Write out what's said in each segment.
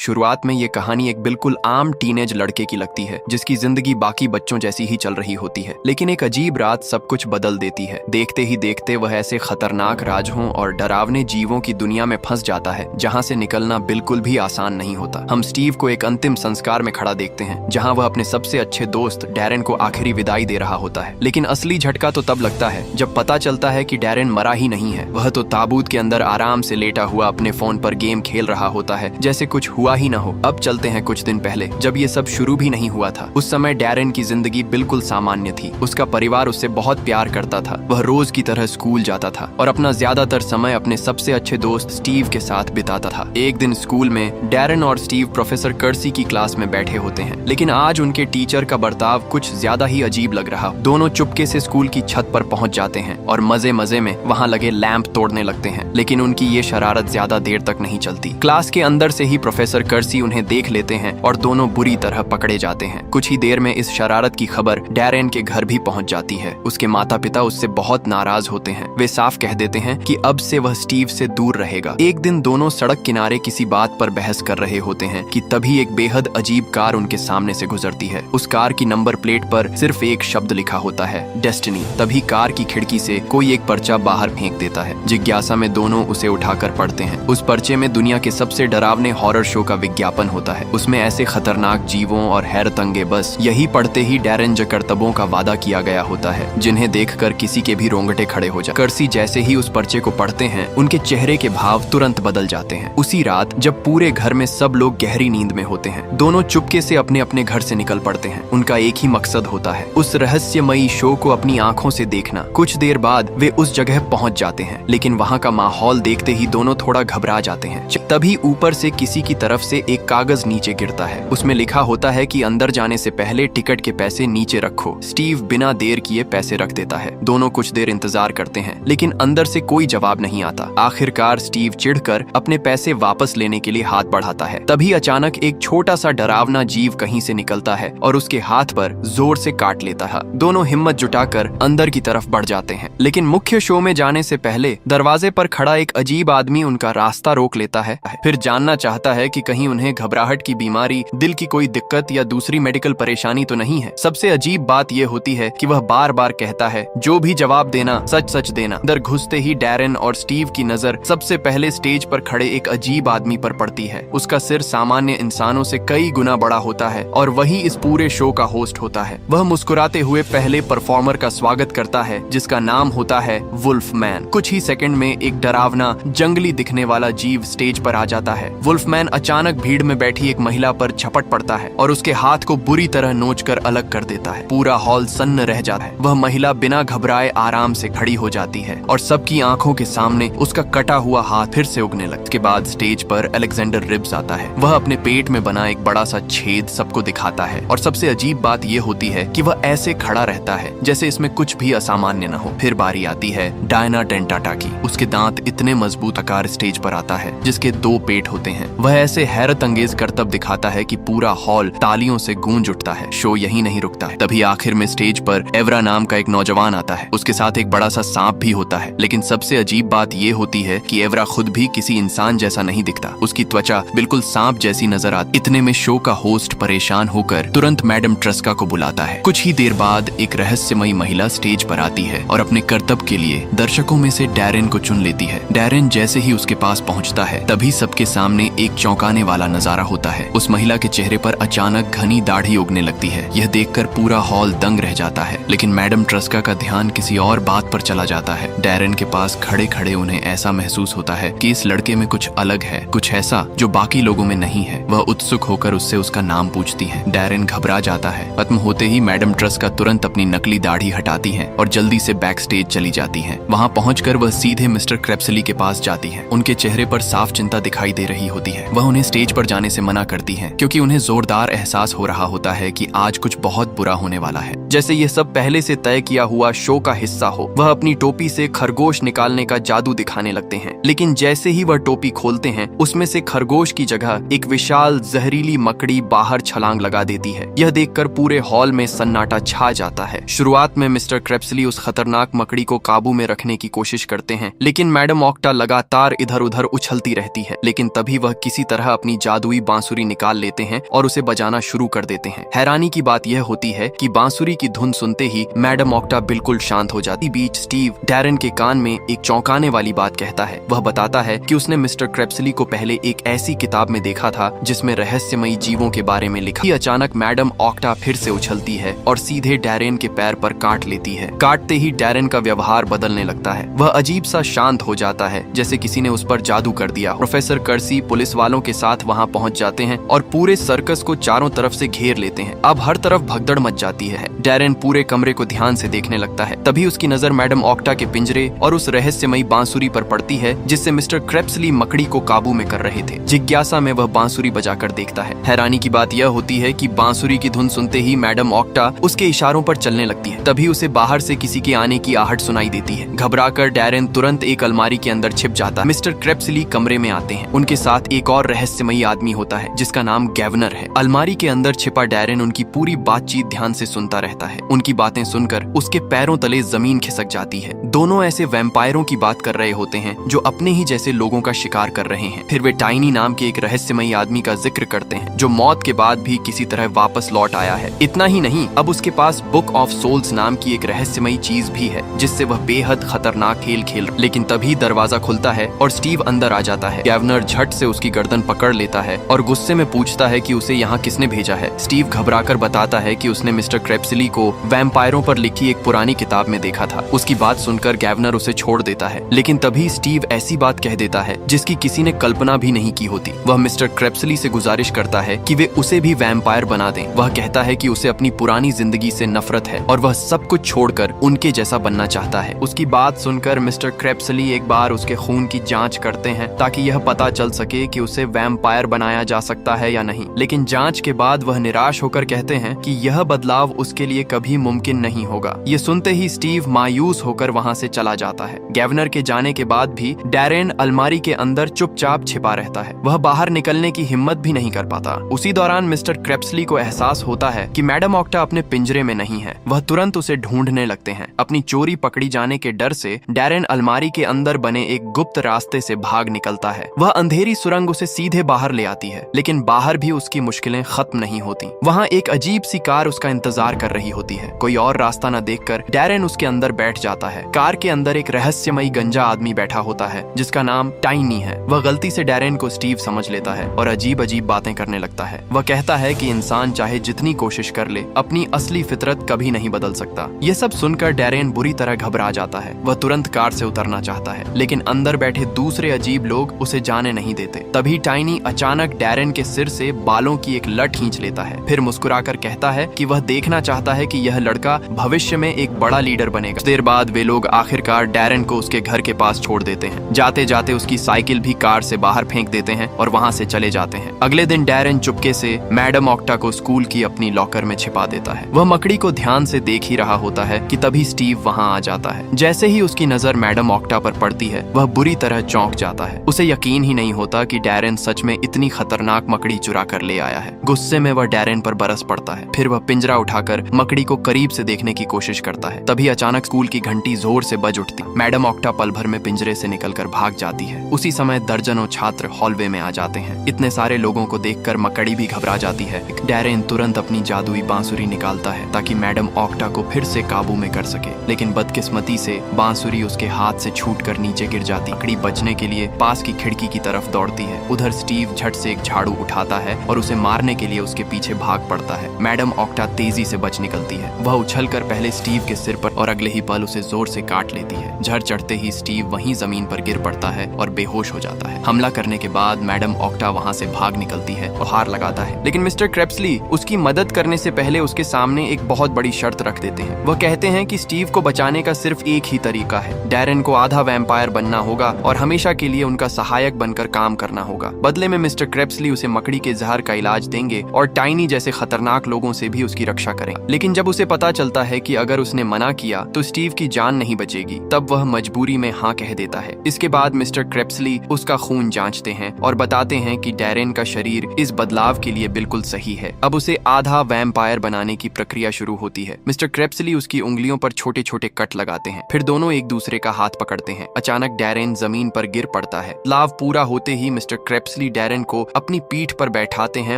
शुरुआत में ये कहानी एक बिल्कुल आम टीनेज लड़के की लगती है जिसकी जिंदगी बाकी बच्चों जैसी ही चल रही होती है, लेकिन एक अजीब रात सब कुछ बदल देती है। देखते ही देखते वह ऐसे खतरनाक राजों और डरावने जीवों की दुनिया में फंस जाता है जहाँ से निकलना बिल्कुल भी आसान नहीं होता। हम स्टीव को एक अंतिम संस्कार में खड़ा देखते हैं जहाँ वह अपने सबसे अच्छे दोस्त डैरेन को आखिरी विदाई दे रहा होता है, लेकिन असली झटका तो तब लगता है जब पता चलता है कि डैरेन मरा ही नहीं है। वह तो ताबूत के अंदर आराम से लेटा हुआ अपने फोन पर गेम खेल रहा होता है जैसे कुछ हुआ ही ना हो। अब चलते हैं कुछ दिन पहले जब ये सब शुरू भी नहीं हुआ था। उस समय डैरेन की जिंदगी बिल्कुल सामान्य थी। उसका परिवार उससे बहुत प्यार करता था। वह रोज की तरह स्कूल जाता था और अपना ज्यादातर समय अपने सबसे अच्छे दोस्त स्टीव के साथ बिताता था। एक दिन स्कूल में डैरेन और स्टीव प्रोफेसर कर्सी की क्लास में बैठे होते हैं, लेकिन आज उनके टीचर का बर्ताव कुछ ज्यादा ही अजीब लग रहा। दोनों चुपके से स्कूल की छत पर पहुंच जाते हैं और मजे मजे में वहां लगे लैंप तोड़ने लगते हैं, लेकिन उनकी ये शरारत ज्यादा देर तक नहीं चलती। क्लास के अंदर से ही प्रोफेसर कर्सी उन्हें देख लेते हैं और दोनों बुरी तरह पकड़े जाते हैं। कुछ ही देर में इस शरारत की खबर डैरेन के घर भी पहुंच जाती है। उसके माता पिता उससे बहुत नाराज होते हैं। वे साफ कह देते हैं कि अब से वह स्टीव से दूर रहेगा। एक दिन दोनों सड़क किनारे किसी बात पर बहस कर रहे होते हैं कि तभी एक बेहद अजीब कार उनके सामने से गुजरती है। उस कार की नंबर प्लेट पर सिर्फ एक शब्द लिखा होता है, डेस्टिनी। तभी कार की खिड़की से कोई एक पर्चा बाहर फेंक देता है। जिज्ञासा में दोनों उसे उठाकर पढ़ते हैं। उस पर्चे में दुनिया के सबसे डरावने हॉरर शो का विज्ञापन होता है। उसमें ऐसे खतरनाक जीवों और हैरतअंगे बस यही पढ़ते ही डैरेन करतबों का वादा किया गया होता है जिन्हें देखकर किसी के भी रोंगटे खड़े हो जाए। कर्सी जैसे ही उस पर्चे को पढ़ते हैं उनके चेहरे के भाव तुरंत बदल जाते हैं। उसी रात जब पूरे घर में सब लोग गहरी नींद में होते हैं, दोनों चुपके से अपने अपने घर से निकल पड़ते हैं। उनका एक ही मकसद होता है, उस रहस्यमयी शो को अपनी आंखों से देखना। कुछ देर बाद वे उस जगह पहुंच जाते हैं, लेकिन वहां का माहौल देखते ही दोनों थोड़ा घबरा जाते हैं। तभी ऊपर से किसी की तरफ से एक कागज नीचे गिरता है। उसमें लिखा होता है कि अंदर जाने से पहले टिकट के पैसे नीचे रखो। स्टीव बिना देर किए पैसे रख देता है। दोनों कुछ देर इंतजार करते हैं, लेकिन अंदर से कोई जवाब नहीं आता। आखिरकार स्टीव चिढ़कर अपने पैसे वापस लेने के लिए हाथ बढ़ाता है। तभी अचानक एक छोटा सा डरावना जीव कहीं से निकलता है और उसके हाथ पर जोर से काट लेता है। दोनों हिम्मत जुटाकर अंदर की तरफ बढ़ जाते हैं, लेकिन मुख्य शो में जाने से पहले दरवाजे पर खड़ा एक अजीब आदमी उनका रास्ता रोक लेता है। फिर जानना चाहता है कि कहीं उन्हें घबराहट की बीमारी, दिल की कोई दिक्कत या दूसरी मेडिकल परेशानी तो नहीं है। सबसे अजीब बात यह होती है कि वह बार बार कहता है, जो भी जवाब देना सच सच देना। अंदर घुसते ही डैरेन और स्टीव की नजर सबसे पहले स्टेज पर खड़े एक अजीब आदमी पर पड़ती है। उसका सिर सामान्य इंसानों से कई गुना बड़ा होता है और वही इस पूरे शो का होस्ट होता है। वह मुस्कुराते हुए पहले परफॉर्मर का स्वागत करता है जिसका नाम होता है वुल्फमैन। कुछ ही सेकंड में एक डरावना जंगली दिखने वाला जीव स्टेज पर आ जाता है। वुल्फमैन अचानक भीड़ में बैठी एक महिला पर झपट पड़ता है और उसके हाथ को बुरी तरह नोचकर अलग कर देता है। पूरा हॉल सन्न रह जाता है। वह महिला बिना घबराए आराम से खड़ी हो जाती है और सबकी आंखों के सामने उसका कटा हुआ हाथ फिर से उगने लगता है। उसके बाद स्टेज पर अलेक्जेंडर रिब्स आता है। वह अपने पेट में बना एक बड़ा सा छेद सबको दिखाता है और सबसे अजीब बात यह होती है कि वह ऐसे खड़ा रहता है जैसे इसमें कुछ भी असामान्य न हो। फिर बारी आती है डायना टेंटाटा की। उसके दांत इतने मजबूत आकार स्टेज पर आता है जिसके 2 पेट होते हैं। वह ऐसे हैरत अंगेज करतब दिखाता है कि पूरा हॉल तालियों से गूंज उठता है। शो यही नहीं रुकता है। तभी आखिर में स्टेज पर एवरा नाम का एक नौजवान आता है। उसके साथ एक बड़ा सा सांप भी होता है, लेकिन सबसे अजीब बात यह होती है कि एवरा खुद भी किसी इंसान जैसा नहीं दिखता। उसकी त्वचा बिल्कुल सांप जैसी नजर आती। इतने में शो का होस्ट परेशान होकर तुरंत मैडम ट्रस्का को बुलाता है। कुछ ही देर बाद एक रहस्यमयी महिला स्टेज पर आती है और अपने करतब के लिए दर्शकों में से डैरेन को चुन लेती है। डैरेन जैसे ही उसके पास पहुंचता है तभी सबके सामने एक चौंकाने वाला नजारा होता है। उस महिला के चेहरे पर अचानक घनी दाढ़ी उगने लगती है। यह देखकर पूरा हॉल दंग रह जाता है, लेकिन मैडम ट्रस्का का ध्यान किसी और बात पर चला जाता है। डैरेन के पास खड़े खड़े उन्हें ऐसा महसूस होता है कि इस लड़के में कुछ अलग है, कुछ ऐसा जो बाकी लोगों में नहीं है। वह उत्सुक होकर उससे उसका नाम पूछती है। डैरेन घबरा जाता है। खत्म होते ही मैडम ट्रस्का तुरंत अपनी नकली दाढ़ी हटाती है और जल्दी से बैक स्टेज चली जाती है। वहाँ पहुंचकर वह सीधे मिस्टर क्रेप्सली के पास जाती है। उनके चेहरे पर साफ चिंता दिखाई दे रही होती है। वह उन्हें स्टेज पर जाने से मना करती है क्योंकि उन्हें जोरदार एहसास हो रहा होता है कि आज कुछ बहुत बुरा होने वाला है, जैसे ये सब पहले से तय किया हुआ शो का हिस्सा हो। वह अपनी टोपी से खरगोश निकालने का जादू दिखाने लगते हैं, लेकिन जैसे ही वह टोपी खोलते हैं उसमें से खरगोश की जगह एक विशाल जहरीली मकड़ी बाहर छलांग लगा देती है। यह देखकर पूरे हॉल में सन्नाटा छा जाता है। शुरुआत में मिस्टर क्रेप्सली उस खतरनाक मकड़ी को काबू में रखने की कोशिश करते हैं, लेकिन मैडम ऑक्टा लगातार इधर उधर उछलती रहती है। लेकिन तभी वह किसी तरह अपनी जादुई बांसुरी निकाल लेते हैं और उसे बजाना शुरू कर देते हैं। हैरानी की बात यह होती है कि बांसुरी की धुन सुनते ही मैडम ऑक्टा बिल्कुल शांत हो जाती। बीच स्टीव डैरेन के कान में एक चौंकाने वाली बात कहता है। वह बताता है कि उसने मिस्टर क्रेप्सली को पहले एक ऐसी किताब में देखा था जिसमें रहस्यमयी जीवों के बारे में लिखा। अचानक मैडम ऑक्टा फिर से उछलती है और सीधे डैरेन के पैर पर काट लेती है। काटते ही डैरेन का व्यवहार बदलने लगता है। वह अजीब सा शांत हो जाता है, जैसे किसी ने उस पर जादू कर दिया। प्रोफेसर कर्सी पुलिस वालों के साथ वहां पहुंच जाते हैं और पूरे सर्कस को चारों तरफ से घेर लेते हैं। अब हर तरफ भगदड़ मच जाती है। डैरेन पूरे कमरे को ध्यान से देखने लगता है। तभी उसकी नजर मैडम ऑक्टा के पिंजरे और उस रहस्यमयी बांसुरी पर पड़ती है जिससे मिस्टर क्रेप्सली मकड़ी को काबू में कर रहे थे। जिज्ञासा में वह बांसुरी बजाकर देखता है। हैरानी की बात यह होती है कि बांसुरी की धुन सुनते ही मैडम ऑक्टा उसके इशारों पर चलने लगती है। तभी उसे बाहर से किसी के आने की आहट सुनाई देती है। घबराकर डैरेन तुरंत एक अलमारी के अंदर छिप जाता है। मिस्टर क्रेप्सली कमरे में आते हैं। उनके साथ एक और रहस्यमयी आदमी होता है जिसका नाम गवर्नर है। अलमारी के अंदर छिपा डैरेन उनकी पूरी बातचीत ध्यान से सुनता रहता है। उनकी बातें सुनकर उसके पैरों तले जमीन खिसक जाती है। दोनों ऐसे वैम्पायरों की बात कर रहे होते हैं जो अपने ही जैसे लोगों का शिकार कर रहे हैं। फिर वे टाइनी नाम के एक रहस्यमयी आदमी का जिक्र करते हैं जो मौत के बाद भी किसी तरह वापस लौट आया है। इतना ही नहीं, अब उसके पास बुक ऑफ सोल्स नाम की एक रहस्यमयी चीज भी है जिससे वह बेहद खतरनाक खेल खेल। लेकिन तभी दरवाजा खुलता है और स्टीव अंदर आ जाता है। गवर्नर झट से उसकी गर्दन पकड़ लेता है और गुस्से में पूछता है कि उसे यहाँ किसने भेजा है। स्टीव घबराकर बताता है कि उसने मिस्टर क्रेप्सली को वैम्पायरों पर लिखी एक पुरानी किताब में देखा था। उसकी बात सुनकर गवर्नर उसे छोड़ देता है। लेकिन तभी स्टीव ऐसी बात कह देता है जिसकी किसी ने कल्पना भी नहीं की होती। वह मिस्टर क्रेप्सली से गुजारिश करता है कि वे उसे भी वैम्पायर बना दें। वह कहता है कि उसे अपनी पुरानी जिंदगी से नफरत है और वह सब कुछ छोड़कर उनके जैसा बनना चाहता है। उसकी बात सुनकर मिस्टर क्रेप्सली एक बार उसके खून की जांच करते हैं ताकि यह पता चल सके कि उसे वैम्पायर बनाया जा सकता है या नहीं। लेकिन जांच के बाद वह निराश होकर कहते हैं कि यह बदलाव उसके लिए कभी मुमकिन नहीं होगा। ये सुनते ही स्टीव मायूस होकर वहां से चला जाता है। गवर्नर के जाने के बाद भी डैरेन अलमारी के अंदर चुपचाप छिपा रहता है। वह बाहर निकलने की हिम्मत भी नहीं कर पाता। उसी दौरान मिस्टर क्रेप्सली को एहसास होता है कि मैडम ऑक्टा अपने पिंजरे में नहीं है। वह तुरंत उसे ढूंढने लगते हैं। अपनी चोरी पकड़ी जाने के डर से डैरेन अलमारी के अंदर बने एक गुप्त रास्ते से भाग निकलता है। वह अंधेरी सुरंग उसे सीधे बाहर ले आती है, लेकिन बाहर भी उसकी मुश्किलें खत्म नहीं होती। वहाँ एक अजीब सी कार उसका इंतजार कर रही होती है। कोई और रास्ता न देखकर डैरेन उसके अंदर बैठ जाता है। कार के अंदर एक रहस्यमयी गंजा आदमी बैठा होता है जिसका नाम टाइनी है। वह गलती से डैरेन को स्टीव समझ लेता है और अजीब अजीब बातें करने लगता है। वह कहता है कि इंसान चाहे जितनी कोशिश कर ले, अपनी असली फितरत कभी नहीं बदल सकता। ये सब सुनकर डैरेन बुरी तरह घबरा जाता है। वह तुरंत कार से उतरना चाहता है, लेकिन अंदर बैठे दूसरे अजीब लोग उसे जाने नहीं देते। तभी टाइनी अचानक डैरेन के सिर से बालों की एक लट खींच लेता है। फिर मुस्कुराकर कहता है कि वह देखना चाहता है कि यह लड़का भविष्य में एक बड़ा लीडर बनेगा। देर बाद वे लोग आखिरकार डैरेन को उसके घर के पास छोड़ देते हैं। जाते जाते उसकी साइकिल भी कार से बाहर फेंक देते हैं और वहाँ से चले जाते हैं। अगले दिन डैरेन चुपके से मैडम ऑक्टा को स्कूल की अपनी लॉकर में छिपा देता है। वह मकड़ी को ध्यान से देख ही रहा होता है कि तभी स्टीव वहाँ आ जाता है। जैसे ही उसकी नजर मैडम ऑक्टा पर पड़ती है, वह बुरी तरह चौंक जाता है। उसे यकीन ही नहीं होता कि डैरेन सच में इतनी खतरनाक मकड़ी चुरा कर ले आया है। गुस्से में वह डैरेन पर बरस पड़ता है। फिर वह पिंजरा उठाकर मकड़ी को करीब से देखने की कोशिश करता है। तभी अचानक स्कूल की घंटी जोर से बज उठती। मैडम ऑक्टा पल भर में पिंजरे से निकलकर भाग जाती है। उसी समय दर्जनों छात्र हॉलवे में आ जाते हैं। इतने सारे लोगों को देखकर मकड़ी भी घबरा जाती है। डैरेन तुरंत अपनी जादुई बांसुरी निकालता है ताकि मैडम ऑक्टा को फिर से काबू में कर सके, लेकिन बदकिस्मती से बांसुरी उसके हाथ से छूटकर नीचे गिर जाती। मकड़ी बचने के लिए पास की खिड़की की तरफ दौड़ती है। उधर स्टीव झट से एक झाड़ू उठाता है और उसे मारने के लिए उसके पीछे भाग पड़ता है। मैडम ऑक्टा तेजी से बच निकलती है। वह उछलकर पहले स्टीव के सिर पर और अगले ही पल उसे जोर से काट लेती है। झड़ चढ़ते ही स्टीव वहीं जमीन पर गिर पड़ता है और बेहोश हो जाता है। हमला करने के बाद मैडम ऑक्टा वहाँ से भाग निकलती है और हार लगाता है, लेकिन मिस्टर क्रेप्सली उसकी मदद करने से पहले उसके सामने एक बहुत बड़ी शर्त रख देते हैं। वह कहते हैं कि स्टीव को बचाने का सिर्फ एक ही तरीका है। डैरेन को आधा वैम्पायर बनना होगा और हमेशा के लिए उनका सहायक बनकर काम करना होगा। बदले में मिस्टर क्रेप्सली उसे मकड़ी के जहर का इलाज देंगे और टाइनी जैसे खतरनाक लोगों से भी उसकी रक्षा करेंगे। लेकिन जब उसे पता चलता है कि अगर उसने मना किया तो स्टीव की जान नहीं बचेगी, तब वह मजबूरी में हाँ कह देता है। इसके बाद मिस्टर क्रेप्सली उसका खून जांचते हैं और बताते हैं कि डैरेन का शरीर इस बदलाव के लिए बिल्कुल सही है। अब उसे आधा वैम्पायर बनाने की प्रक्रिया शुरू होती है। मिस्टर क्रेप्सली उसकी उंगलियों पर छोटे छोटे कट लगाते हैं। फिर दोनों एक दूसरे का हाथ पकड़ते हैं। अचानक डैरेन जमीन पर गिर पड़ता है। लाव पूरा होते ही मिस्टर क्रेप्सली क्रेप्सली डैरेन को अपनी पीठ पर बैठाते हैं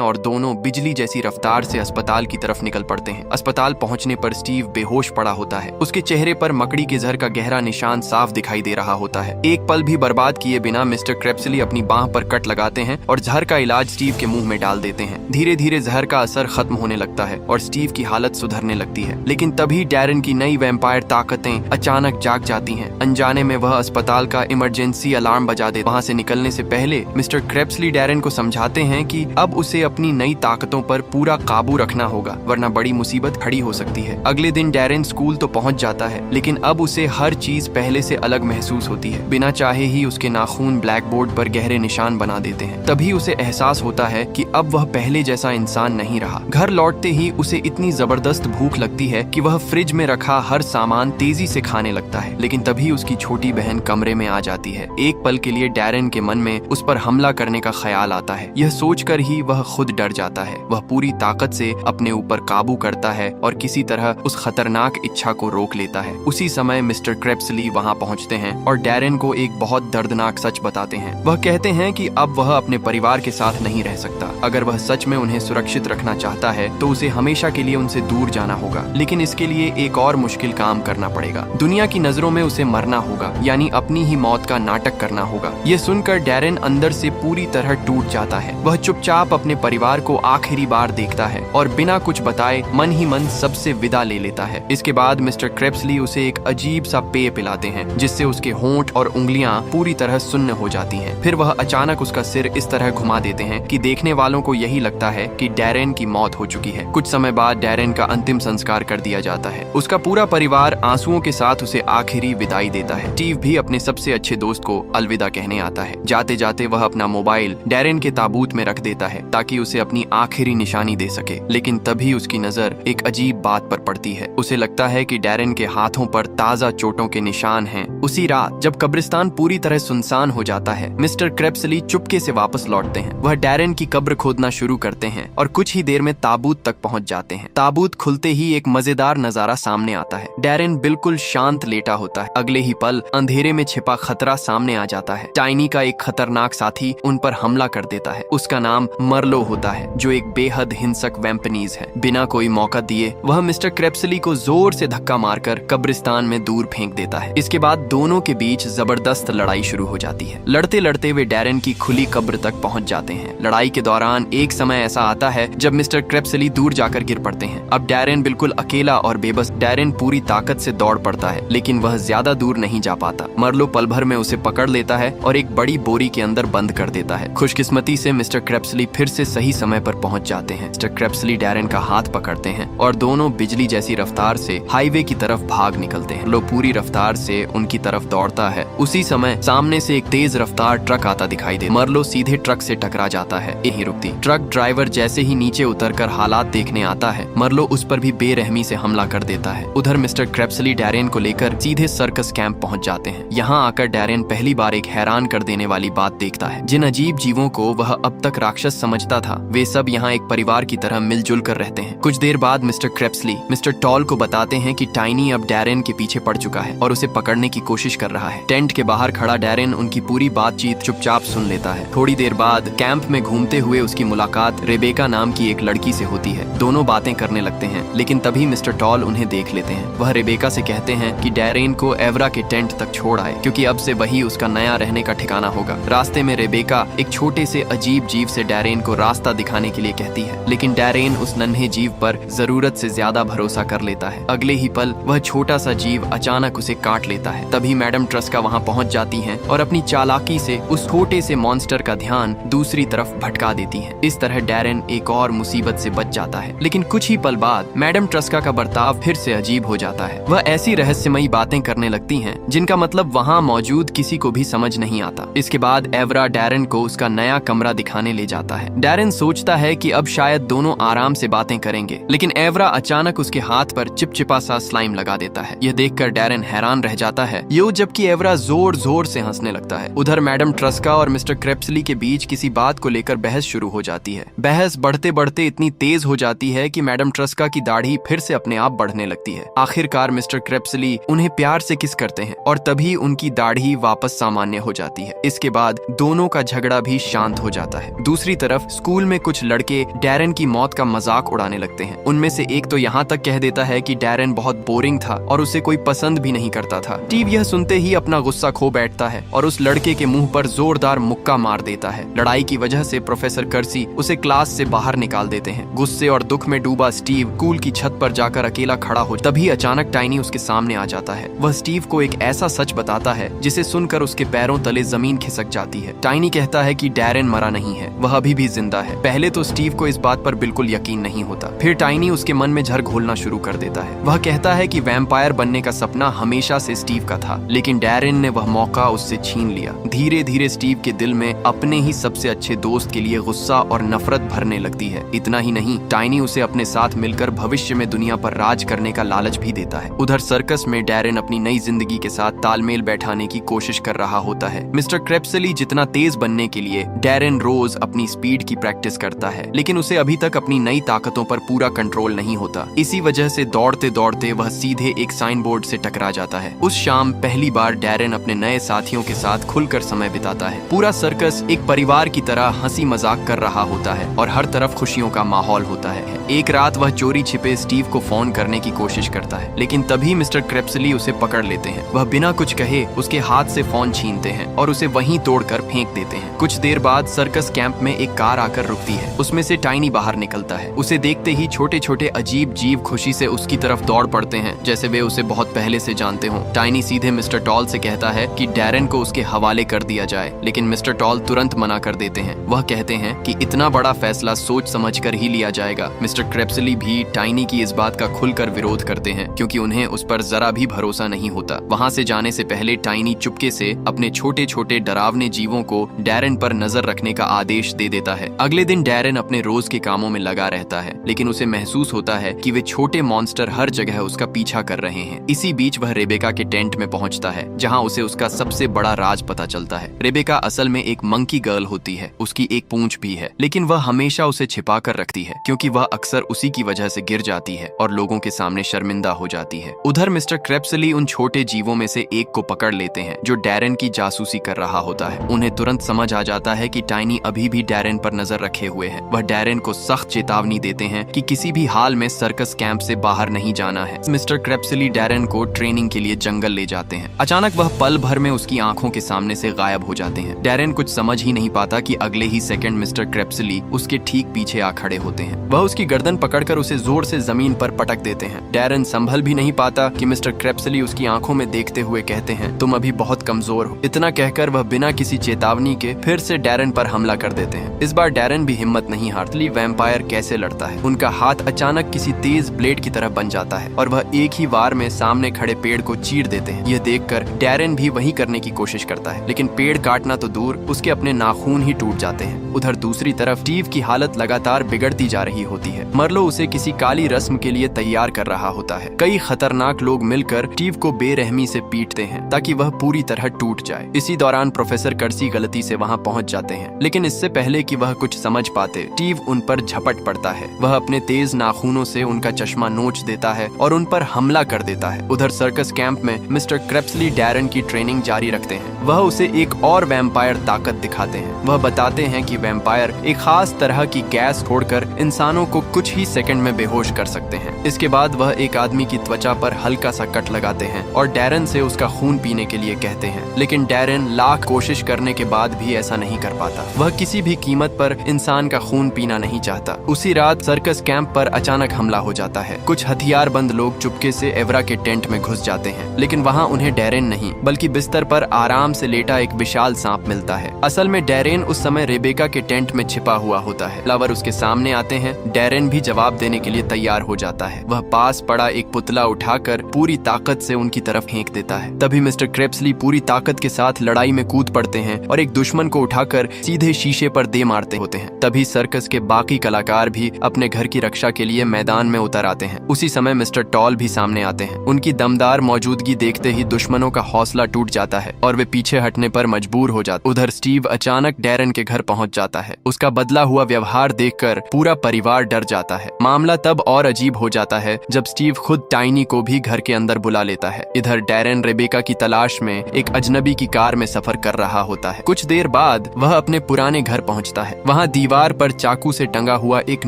और दोनों बिजली जैसी रफ्तार से अस्पताल की तरफ निकल पड़ते हैं। अस्पताल पहुंचने पर स्टीव बेहोश पड़ा होता है। उसके चेहरे पर मकड़ी के जहर का गहरा निशान साफ दिखाई दे रहा होता है। एक पल भी बर्बाद किए बिना मिस्टर क्रेप्सली अपनी बांह पर कट लगाते हैं और जहर का इलाज स्टीव के मुंह में डाल देते हैं। धीरे धीरे जहर का असर खत्म होने लगता है और स्टीव की हालत सुधरने लगती है। लेकिन तभी डैरेन की नई वैम्पायर ताकतें अचानक जाग जाती हैं। अनजाने में वह अस्पताल का इमरजेंसी अलार्म बजा दे। वहां से निकलने से पहले मिस्टर क्रेप्सली डैरेन को समझाते हैं कि अब उसे अपनी नई ताकतों पर पूरा काबू रखना होगा, वरना बड़ी मुसीबत खड़ी हो सकती है। अगले दिन डैरेन स्कूल तो पहुंच जाता है, लेकिन अब उसे हर चीज पहले से अलग महसूस होती है। बिना चाहे ही उसके नाखून ब्लैक बोर्ड पर गहरे निशान बना देते हैं। तभी उसे एहसास होता है कि अब वह पहले जैसा इंसान नहीं रहा। घर लौटते ही उसे इतनी जबरदस्त भूख लगती है कि वह फ्रिज में रखा हर सामान तेजी से खाने लगता है। लेकिन तभी उसकी छोटी बहन कमरे में आ जाती है। एक पल के लिए डैरेन के मन में उस पर हमला करने का ख्याल आता है। यह सोचकर ही वह खुद डर जाता है। वह पूरी ताकत से अपने ऊपर काबू करता है और किसी तरह उस खतरनाक इच्छा को रोक लेता है। उसी समय मिस्टर क्रेप्सली वहां पहुंचते हैं और डैरेन को एक बहुत दर्दनाक सच बताते हैं। वह कहते हैं कि अब वह अपने परिवार के साथ नहीं रह सकता। अगर वह सच में उन्हें सुरक्षित रखना चाहता है तो उसे हमेशा के लिए उनसे दूर जाना होगा। लेकिन इसके लिए एक और मुश्किल काम करना पड़ेगा। दुनिया की नजरों में उसे मरना होगा, यानी अपनी ही मौत का नाटक करना होगा। यह सुनकर डैरेन अंदर से पूरी तरह टूट जाता है। वह चुपचाप अपने परिवार को आखिरी बार देखता है और बिना कुछ बताए मन ही मन सबसे विदा ले लेता है। इसके बाद मिस्टर क्रेप्सली उसे एक अजीब सा पेय पिलाते हैं, जिससे उसके होंठ और उंगलियां पूरी तरह सुन्न हो जाती हैं। फिर वह अचानक उसका सिर इस तरह घुमा देते हैं कि देखने वालों को यही लगता है कि डैरेन की मौत हो चुकी है। कुछ समय बाद डैरेन का अंतिम संस्कार कर दिया जाता है। उसका पूरा परिवार आंसुओं के साथ उसे आखिरी विदाई देता है। स्टीव भी अपने सबसे अच्छे दोस्त को अलविदा कहने आता है। जाते जाते वह अपना मोबाइल डैरेन के ताबूत में रख देता है ताकि उसे अपनी आखिरी निशानी दे सके। लेकिन तभी उसकी नजर एक अजीब बात पर पड़ती है। उसे लगता है कि डैरेन के हाथों पर ताजा चोटों के निशान हैं। उसी रात जब कब्रिस्तान पूरी तरह सुनसान हो जाता है, मिस्टर क्रेप्सली चुपके से वापस लौटते हैं। वह डैरेन की कब्र खोदना शुरू करते हैं और कुछ ही देर में ताबूत तक पहुंच जाते हैं। ताबूत खुलते ही एक मजेदार नजारा सामने आता है। डैरेन बिल्कुल शांत लेटा होता है। अगले ही पल अंधेरे में छिपा खतरा सामने आ जाता है। टाइनी का एक खतरनाक साथी उन पर हमला कर देता है। उसका नाम मर्लो होता है, जो एक बेहद हिंसक वैम्पनीज है। बिना कोई मौका दिए वह मिस्टर क्रेप्सली को जोर से धक्का मारकर कब्रिस्तान में दूर फेंक देता है। इसके बाद दोनों के बीच जबरदस्त लड़ाई शुरू हो जाती है। लड़ते लड़ते वे डैरेन की खुली कब्र तक पहुंच जाते हैं। लड़ाई के दौरान एक समय ऐसा आता है जब मिस्टर क्रेप्सली दूर जाकर गिर पड़ते हैं। अब डैरेन बिल्कुल अकेला और बेबस। डैरेन पूरी ताकत से दौड़ पड़ता है, लेकिन वह ज्यादा दूर नहीं जा पाता। मर्लो पल भर में उसे पकड़ लेता है और एक बड़ी बोरी के अंदर बंद कर देता है। खुशकिस्मती से मिस्टर क्रेप्सली फिर से सही समय पर पहुंच जाते हैं। मिस्टर क्रेप्सली डैरेन का हाथ पकड़ते हैं और दोनों बिजली जैसी रफ्तार से हाईवे की तरफ भाग निकलते हैं। लो पूरी रफ्तार से उनकी तरफ दौड़ता है। उसी समय सामने से एक तेज रफ्तार ट्रक आता दिखाई दे। मर्लो सीधे ट्रक से टकरा जाता है। यहीं रुकती। ट्रक ड्राइवर जैसे ही नीचे उतरकर हालात देखने आता है, मर्लो उस पर भी बेरहमी से हमला कर देता है। उधर मिस्टर क्रेप्सली डैरेन को लेकर सीधे सर्कस कैंप पहुंच जाते हैं। यहाँ आकर डैरेन पहली बार एक हैरान कर देने वाली बात देखता है। जिन अजीब जीवों को वह अब तक राक्षस समझता था, वे सब यहाँ एक परिवार की तरह मिलजुल कर रहते हैं। कुछ देर बाद मिस्टर क्रेप्सली मिस्टर टॉल को बताते हैं कि टाइनी अब डैरेन के पीछे पड़ चुका है और उसे पकड़ने की कोशिश कर रहा है। टेंट के बाहर खड़ा डैरेन उनकी पूरी बातचीत चुपचाप सुन लेता है। थोड़ी देर बाद कैंप में घूमते हुए उसकी मुलाकात रेबेका नाम की एक लड़की से होती है। दोनों बातें करने लगते हैं, लेकिन तभी मिस्टर टॉल उन्हें देख लेते हैं। वह रेबेका से कहते हैं कि डैरेन को एवरा के टेंट तक छोड़ आए, क्योंकि अब से वही उसका नया रहने का ठिकाना होगा। रास्ते में रेबेका एक छोटे से अजीब जीव से डैरेन को रास्ता दिखाने के लिए कहती है, लेकिन डैरेन उस नन्हे जीव पर जरूरत से ज्यादा भरोसा कर लेता है। अगले ही पल वह छोटा सा जीव अचानक उसे काट लेता है। तभी मैडम ट्रस्का वहां पहुंच जाती हैं और अपनी चालाकी से उस छोटे से मॉन्स्टर का ध्यान दूसरी तरफ भटका देती हैं। इस तरह डैरेन एक और मुसीबत से बच जाता है। लेकिन कुछ ही पल बाद मैडम ट्रस्का का बर्ताव फिर से अजीब हो जाता है। वह ऐसी रहस्यमयी बातें करने लगती हैं जिनका मतलब वहां मौजूद किसी को भी समझ नहीं आता। इसके बाद एवरा डैरेन को उसका नया कमरा दिखाने ले जाता है। डैरेन सोचता है कि अब शायद दोनों आराम से बातें करेंगे, लेकिन एवरा अचानक उसके हाथ पर चिपचिपा सा स्लाइम लगा देता है। यह देखकर डैरेन हैरान रह जाता है, यो जबकि एवरा जोर जोर से हंसने लगता है। उधर मैडम ट्रस्का और मिस्टर क्रेप्सली के बीच किसी बात को लेकर बहस शुरू हो जाती है। बहस बढ़ते बढ़ते इतनी तेज हो जाती है कि मैडम ट्रस्का की दाढ़ी फिर से अपने आप बढ़ने लगती है। आखिरकार मिस्टर क्रेप्सली उन्हें प्यार से किस करते हैं और तभी उनकी दाढ़ी वापस सामान्य हो जाती है। इसके बाद दोनों का झगड़ा झगड़ा भी शांत हो जाता है। दूसरी तरफ स्कूल में कुछ लड़के डैरेन की मौत का मजाक उड़ाने लगते हैं। उनमें से एक तो यहाँ तक कह देता है कि डैरेन बहुत बोरिंग था और उसे कोई पसंद भी नहीं करता था। स्टीव यह सुनते ही अपना गुस्सा खो बैठता है और उस लड़के के मुंह पर जोरदार मुक्का मार देता है। लड़ाई की वजह से प्रोफेसर कर्सी उसे क्लास से बाहर निकाल देते हैं। गुस्से और दुख में डूबा स्टीव स्कूल की छत पर जाकर अकेला खड़ा हो, तभी अचानक टाइनी उसके सामने आ जाता है। वह स्टीव को एक ऐसा सच बताता है जिसे सुनकर उसके पैरों तले जमीन खिसक जाती है। टाइनी कहता है कि डैरेन मरा नहीं है, वह अभी भी जिंदा है। पहले तो स्टीव को इस बात पर बिल्कुल यकीन नहीं होता। फिर टाइनी उसके मन में झर घोलना शुरू कर देता है। वह कहता है कि वैम्पायर बनने का सपना हमेशा से स्टीव का था, लेकिन डैरेन ने वह मौका उससे छीन लिया। धीरे धीरे स्टीव के दिल में अपने ही सबसे अच्छे दोस्त के लिए गुस्सा और नफरत भरने लगती है। इतना ही नहीं, टाइनी उसे अपने साथ मिलकर भविष्य में दुनिया पर राज करने का लालच भी देता है। उधर सर्कस में डैरेन अपनी नई जिंदगी के साथ तालमेल बैठाने की कोशिश कर रहा होता है। मिस्टर क्रेप्सली जितना तेज बनने के लिए डैरेन रोज अपनी स्पीड की प्रैक्टिस करता है, लेकिन उसे अभी तक अपनी नई ताकतों पर पूरा कंट्रोल नहीं होता। इसी वजह से दौड़ते दौड़ते वह सीधे एक साइन बोर्ड से टकरा जाता है। उस शाम पहली बार डैरेन अपने नए साथियों के साथ खुलकर समय बिताता है। पूरा सर्कस एक परिवार की तरह हंसी मजाक कर रहा होता है और हर तरफ खुशियों का माहौल होता है। एक रात वह चोरी छिपे स्टीव को फोन करने की कोशिश करता है, लेकिन तभी मिस्टर क्रेप्सली उसे पकड़ लेते हैं। वह बिना कुछ कहे उसके हाथ से फोन छीनते हैं और उसे वहीं तोड़कर फेंक देते हैं। कुछ देर बाद सर्कस कैंप में एक कार आकर रुकती है। उसमें से टाइनी बाहर निकलता है। उसे देखते ही छोटे छोटे अजीब जीव खुशी से उसकी तरफ दौड़ पड़ते हैं, जैसे वे उसे बहुत पहले से जानते हों। टाइनी सीधे मिस्टर टॉल से कहता है कि डैरेन को उसके हवाले कर दिया जाए, लेकिन मिस्टर टॉल तुरंत मना कर देते हैं। वह कहते हैं कि इतना बड़ा फैसला सोच समझ कर ही लिया जाएगा। मिस्टर क्रेप्सली भी टाइनी की इस बात का खुलकर विरोध करते हैं, क्योंकि उन्हें उस पर जरा भी भरोसा नहीं होता। वहाँ से जाने से पहले टाइनी चुपके से अपने छोटे छोटे डरावने जीवों को डैरेन पर नजर रखने का आदेश दे देता है। अगले दिन डैरेन अपने रोज के कामों में लगा रहता है, लेकिन उसे महसूस होता है कि वे छोटे मॉन्स्टर हर जगह उसका पीछा कर रहे हैं। इसी बीच वह रेबेका के टेंट में पहुंचता है, जहां उसे उसका सबसे बड़ा राज पता चलता है। रेबेका असल में एक मंकी गर्ल होती है। उसकी एक पूंछ भी है, लेकिन वह हमेशा उसे छिपा कर रखती है, क्योंकि वह अक्सर उसी की वजह से गिर जाती है और लोगों के सामने शर्मिंदा हो जाती है। उधर मिस्टर क्रेप्सली उन छोटे जीवों में से एक को पकड़ लेते हैं जो डैरेन की जासूसी कर रहा होता है। उन्हें तुरंत समझ आ जाता है कि टाइनी अभी भी डैरेन पर नजर रखे हुए है। वह डैरेन को सख्त चेतावनी देते हैं कि किसी भी हाल में सर्कस कैंप से बाहर नहीं जाना है। मिस्टर क्रेप्सली डैरेन को ट्रेनिंग के लिए जंगल ले जाते हैं। अचानक वह पल भर में उसकी आंखों के सामने से गायब हो जाते हैं। डैरेन कुछ समझ ही नहीं पाता कि अगले ही सेकंड मिस्टर क्रेप्सली उसके ठीक पीछे आ खड़े होते हैं। वह उसकी गर्दन पकड़कर उसे जोर से जमीन पर पटक देते हैं। डैरेन संभल भी नहीं पाता कि मिस्टर क्रेप्सली उसकी आंखों में देखते हुए कहते हैं, तुम अभी बहुत कमजोर हो। इतना कहकर वह बिना किसी चेतावनी के फिर से डैरेन पर हमला कर देते हैं। इस बार डैरेन भी हिम्मत नहीं हारती। वैम्पायर कैसे लड़ता है। उनका हाथ अचानक किसी तेज ब्लेड की तरह बन जाता है और वह एक ही वार में सामने खड़े पेड़ को चीर देते हैं। यह देखकर डैरेन भी वही करने की कोशिश करता है, लेकिन पेड़ काटना तो दूर, उसके अपने नाखून ही टूट जाते हैं। उधर दूसरी तरफ स्टीव की हालत लगातार बिगड़ती जा रही होती है। मर्लो उसे किसी काली रस्म के लिए तैयार कर रहा होता है। कई खतरनाक लोग मिलकर स्टीव को बेरहमी से पीटते हैं ताकि वह पूरी तरह टूट जाए। इसी दौरान प्रोफेसर कर्सी गलती से वहां पहुंच जाते हैं, लेकिन इससे पहले कि वह कुछ समझ पाते, स्टीव उन पर झपट पड़ता है। वह अपने तेज नाखूनों से उनका चश्मा नोच देता है और उन पर हमला कर देता है। उधर सर्कस कैंप में मिस्टर क्रेप्सली डैरेन की ट्रेनिंग जारी रखते हैं। वह उसे एक और वैम्पायर ताकत दिखाते हैं। वह बताते हैं कि वैम्पायर एक खास तरह की गैस छोड़कर इंसानों को कुछ ही सेकंड में बेहोश कर सकते हैं। इसके बाद वह एक आदमी की त्वचा पर हल्का सा कट लगाते हैं और डैरेन से उसका खून पीने के लिए कहते हैं, लेकिन डैरेन लाख कोशिश करने के बाद भी ऐसा नहीं कर पाता। वह किसी भी कीमत पर इंसान का खून पीना नहीं चाहता। उसी रात सर्कस कैंप पर अचानक हमला हो जाता है। कुछ हथियारबंद लोग चुपके से एवरा के टेंट में घुस जाते हैं, लेकिन वहाँ उन्हें डैरेन नहीं बल्कि बिस्तर पर आराम से लेटा एक विशाल सांप मिलता है। असल में डैरेन उस समय रेबेका के टेंट में छिपा हुआ होता है। फ्लावर उसके सामने आते हैं। डैरेन भी जवाब देने के लिए तैयार हो जाता है। वह पास पड़ा एक पुतला उठाकर पूरी ताकत से उनकी तरफ फेंक देता है। तभी मिस्टर क्रेप्सली पूरी ताकत के साथ लड़ाई में कूद पड़ते हैं और एक दुश्मन को उठाकर सीधे शीशे पर दे मारते होते हैं। तभी सर्कस के बाकी कलाकार भी अपने घर की रक्षा के लिए मैदान में उतर आते हैं। उसी समय मिस्टर टॉल भी सामने आते हैं। उनकी दमदार मौजूदगी देखते ही दुश्मनों का हौसला टूट जाता है और वे पीछे हटने पर मजबूर हो जाते। उधर स्टीव अचानक डैरेन के घर पहुंच जाता है। उसका बदला हुआ व्यवहार देखकर पूरा परिवार डर जाता है। मामला तब और अजीब हो जाता है जब स्टीव खुद टाइनी को भी घर के अंदर बुला लेता है। इधर डैरेन रेबेका की तलाश में एक अजनबी की कार में सफर कर रहा होता है। कुछ देर बाद वह अपने पुराने घर पहुंचता है। वहां दीवार पर चाकू से टंगा हुआ एक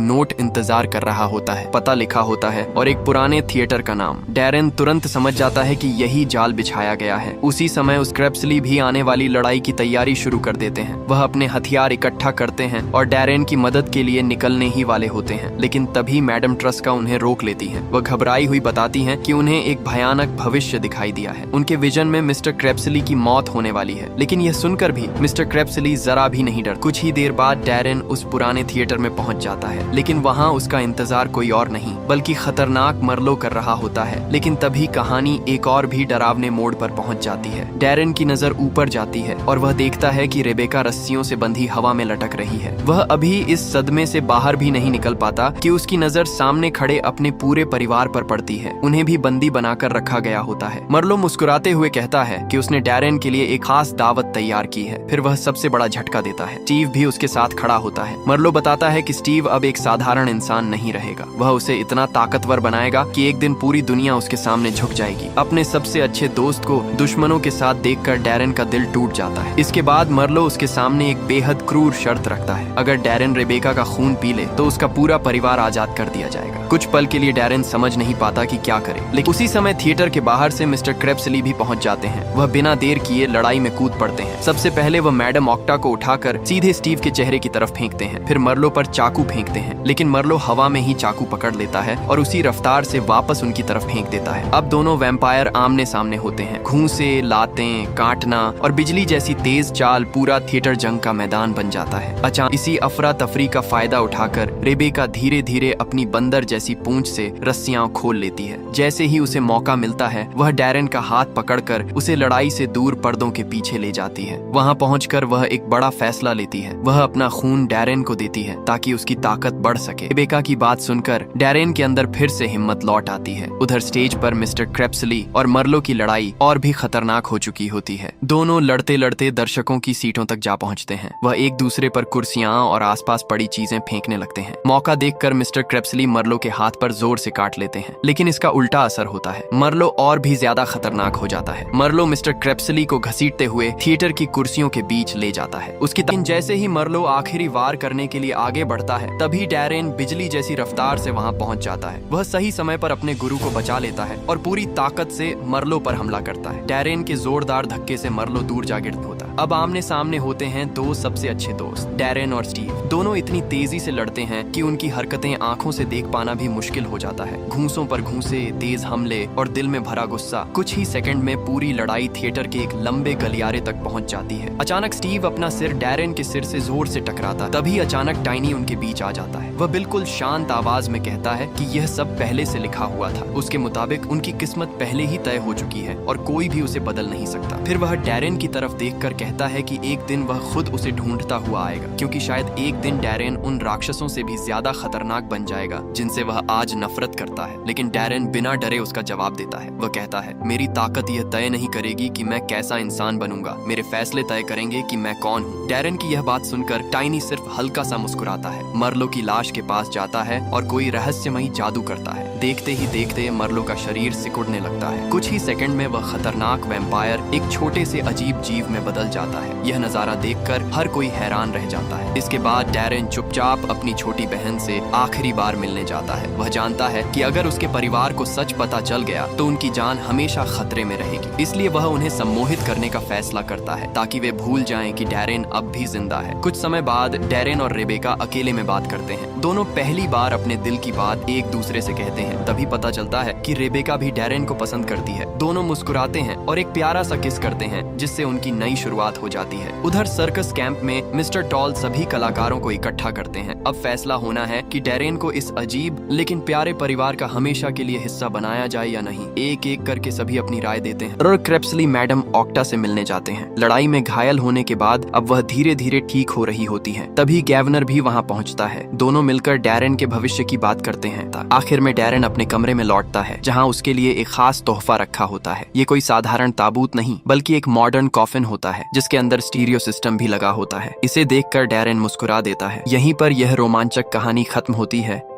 नोट इंतजार कर रहा होता है। पता लिखा होता है और एक पुराने थिएटर का नाम। डैरेन तुरंत समझ जाता है कि यही जाल बिछाया गया है। उसी समय उस क्रेप्सली भी आने वाली लड़ाई की तैयारी शुरू कर देते हैं। वह अपने हथियार इकट्ठा करते हैं और डैरेन की मदद के लिए निकलने ही वाले होते हैं, लेकिन तभी मैडम ट्रस्का उन्हें रोक लेती है। वह घबराई हुई बताती हैं कि उन्हें एक भयानक भविष्य दिखाई दिया है। उनके विजन में मिस्टर क्रेप्सली की मौत होने वाली है, लेकिन यह सुनकर भी मिस्टर क्रेप्सली जरा भी नहीं डर। कुछ ही देर बाद डैरेन उस पुराने थिएटर में पहुंच जाता है, लेकिन वहां उसका इंतजार कोई और नहीं बल्कि खतरनाक मरलो कर रहा होता है। लेकिन तभी कहानी एक और भी डरावने मोड़ पर पहुंच जाती है। डैरेन की नजर ऊपर जाती है और वह देखता है कि रेबेका रस्सियों से बंधी हवा में लटक रही है। वह अभी इस सदमे से बाहर भी नहीं निकल पाता कि उसकी नजर सामने खड़े अपने पूरे परिवार पर पड़ती है। उन्हें भी बंदी बनाकर रखा गया होता है। मरलो मुस्कुराते हुए कहता है कि उसने डैरेन के लिए एक खास दावत तैयार की है। फिर वह सबसे बड़ा झटका देता है। स्टीव भी उसके साथ खड़ा होता है। मरलो बताता है कि स्टीव अब एक साधारण इंसान नहीं रहेगा। वह उसे इतना ताकतवर बनाएगा कि एक दिन पूरी दुनिया उसके सामने झुक जाएगी। अपने सबसे अच्छे दोस्त को दुश्मनों के साथ देखकर डैरेन का दिल टूट जाता है। इसके बाद मरलो उसके सामने एक बेहद क्रूर शर्त रखता है। अगर डैरेन रेबेका का खून पी ले तो उसका पूरा परिवार आजाद कर दिया जाएगा। कुछ पल के लिए डैरेन समझ नहीं पाता कि क्या करे, लेकिन उसी समय थिएटर के बाहर से मिस्टर क्रेप्सली भी पहुंच जाते हैं। वह बिना देर किए लड़ाई में कूद पड़ते हैं। सबसे पहले वह मैडम ऑक्टा को उठाकर सीधे स्टीव के चेहरे की तरफ फेंकते हैं। फिर मरलो पर चाकू फेंकते हैं, लेकिन मरलो हवा में ही चाकू पकड़ लेता है और उसी रफ्तार से वापस उनकी तरफ फेंक देता है। अब दोनों वैम्पायर आमने सामने होते हैं। घूंसे, लातें, काटना और बिजली जैसी तेज चाल पूरा थिएटर जंग का मैदान बन जाता है। अचानक इसी अफरा तफरी का फायदा उठाकर रेबेका धीरे धीरे अपनी बंदर जैसी पूंछ से रस्सियां खोल लेती है। जैसे ही उसे मौका मिलता है वह डैरेन का हाथ पकड़कर उसे लड़ाई से दूर पर्दों के पीछे ले जाती है। वहां पहुंचकर वह एक बड़ा फैसला लेती है। वह अपना खून डैरेन को देती है ताकि उसकी ताकत बढ़ सके। रेबेका की बात सुनकर डैरेन के अंदर फिर से हिम्मत लौट आती है। उधर स्टेज पर मिस्टर क्रेप्सली और मरलो की लड़ाई और भी खतरनाक हो चुकी होती है। दोनों लड़ते लड़ते दर्शकों की सीटों तक जा पहुंचते हैं। वह एक दूसरे पर कुर्सियां और आसपास पड़ी चीजें फेंकने लगते हैं। मौका देखकर मिस्टर क्रेप्सली मरलो के हाथ पर जोर से काट लेते हैं, लेकिन इसका उल्टा असर होता है। मरलो और भी ज्यादा खतरनाक हो जाता है। मरलो मिस्टर क्रेप्सली को घसीटते हुए थिएटर की कुर्सियों के बीच ले जाता है। उसकी जैसे ही मरलो आखिरी वार करने के लिए आगे बढ़ता है, तभी डैरेन बिजली जैसी रफ्तार से वहां पहुंच जाता है। वह सही समय पर अपने गुरु को बचा लेता है और पूरी ताकत से मरलो पर हमला करता है। डैरेन के जोरदार धक्के से मरलो दूर जा गिरता होता है। अब आमने सामने होते हैं दो सबसे अच्छे दोस्त, डैरेन और स्टीव। दोनों इतनी तेजी से लड़ते हैं कि उनकी हरकतें आंखों से देख पाना भी मुश्किल हो जाता है। घूंसों पर घूंसे, तेज हमले और दिल में भरा गुस्सा। कुछ ही सेकंड में पूरी लड़ाई थिएटर के एक लंबे गलियारे तक पहुंच जाती है। अचानक स्टीव अपना सिर डैरेन के सिर से जोर से टकराता। तभी अचानक टाइनी उनके बीच आ जाता है। वह बिल्कुल शांत आवाज में कहता है कि यह सब पहले से लिखा हुआ था। उसके मुताबिक उनकी किस्मत पहले ही तय हो चुकी है और कोई भी उसे बदल नहीं सकता। फिर वह डैरेन की तरफ देखकर कहता है कि एक दिन वह खुद उसे ढूंढता हुआ आएगा, क्योंकि शायद एक दिन डैरेन उन राक्षसों से भी ज्यादा खतरनाक बन जाएगा जिनसे वह आज नफरत करता है। लेकिन डैरेन बिना डरे उसका जवाब देता है। वह कहता है, मेरी ताकत यह तय नहीं करेगी कि मैं कैसा इंसान बनूंगा, मेरे फैसले तय करेंगे कि मैं कौन हूँ। डैरेन की यह बात सुनकर टाइनी सिर्फ हल्का सा मुस्कुराता है। मरलो की लाश के पास जाता है और कोई रहस्यमयी जादू करता है। देखते ही देखते मरलो का शरीर सिकुड़ने लगता है। कुछ ही सेकंड में वह खतरनाक वैम्पायर एक छोटे से अजीब जीव में बदल जाता है। यह नजारा देखकर हर कोई हैरान रह जाता है। इसके बाद डैरेन चुपचाप अपनी छोटी बहन से आखिरी बार मिलने जाता है। वह जानता है कि अगर उसके परिवार को सच पता चल गया तो उनकी जान हमेशा खतरे में रहेगी। इसलिए वह उन्हें सम्मोहित करने का फैसला करता है ताकि वे भूल जाएं कि डैरेन अब भी जिंदा है। कुछ समय बाद डैरेन और रेबेका अकेले में बात करते हैं। दोनों पहली बार अपने दिल की बात एक दूसरे से कहते हैं। तभी पता चलता है कि रेबेका भी डैरेन को पसंद करती है। दोनों मुस्कुराते हैं और एक प्यारा सा किस करते हैं, जिससे उनकी नई शुरुआत हो जाती है। उधर सर्कस कैंप में मिस्टर टॉल सभी कलाकारों को इकट्ठा करते हैं। अब फैसला होना है कि डैरेन को इस अजीब लेकिन प्यारे परिवार का हमेशा के लिए हिस्सा बनाया जाए या नहीं। एक एक करके सभी अपनी राय देते हैं और क्रेप्सली मैडम ऑक्टा से मिलने जाते हैं। लड़ाई में घायल होने के बाद अब वह धीरे धीरे ठीक हो रही होती है। तभी गैवनर भी वहां पहुंचता है। दोनों मिलकर डैरेन के भविष्य की बात करते हैं। आखिर में डैरेन अपने कमरे में लौटता है, जहां उसके लिए एक खास तोहफा रखा होता है। ये कोई साधारण ताबूत नहीं बल्कि एक मॉडर्न कॉफिन होता है, जिसके अंदर स्टीरियो सिस्टम भी लगा होता है। इसे देखकर डैरेन मुस्कुरा देता है। यहीं पर यह रोमांचक कहानी खत्म होती है।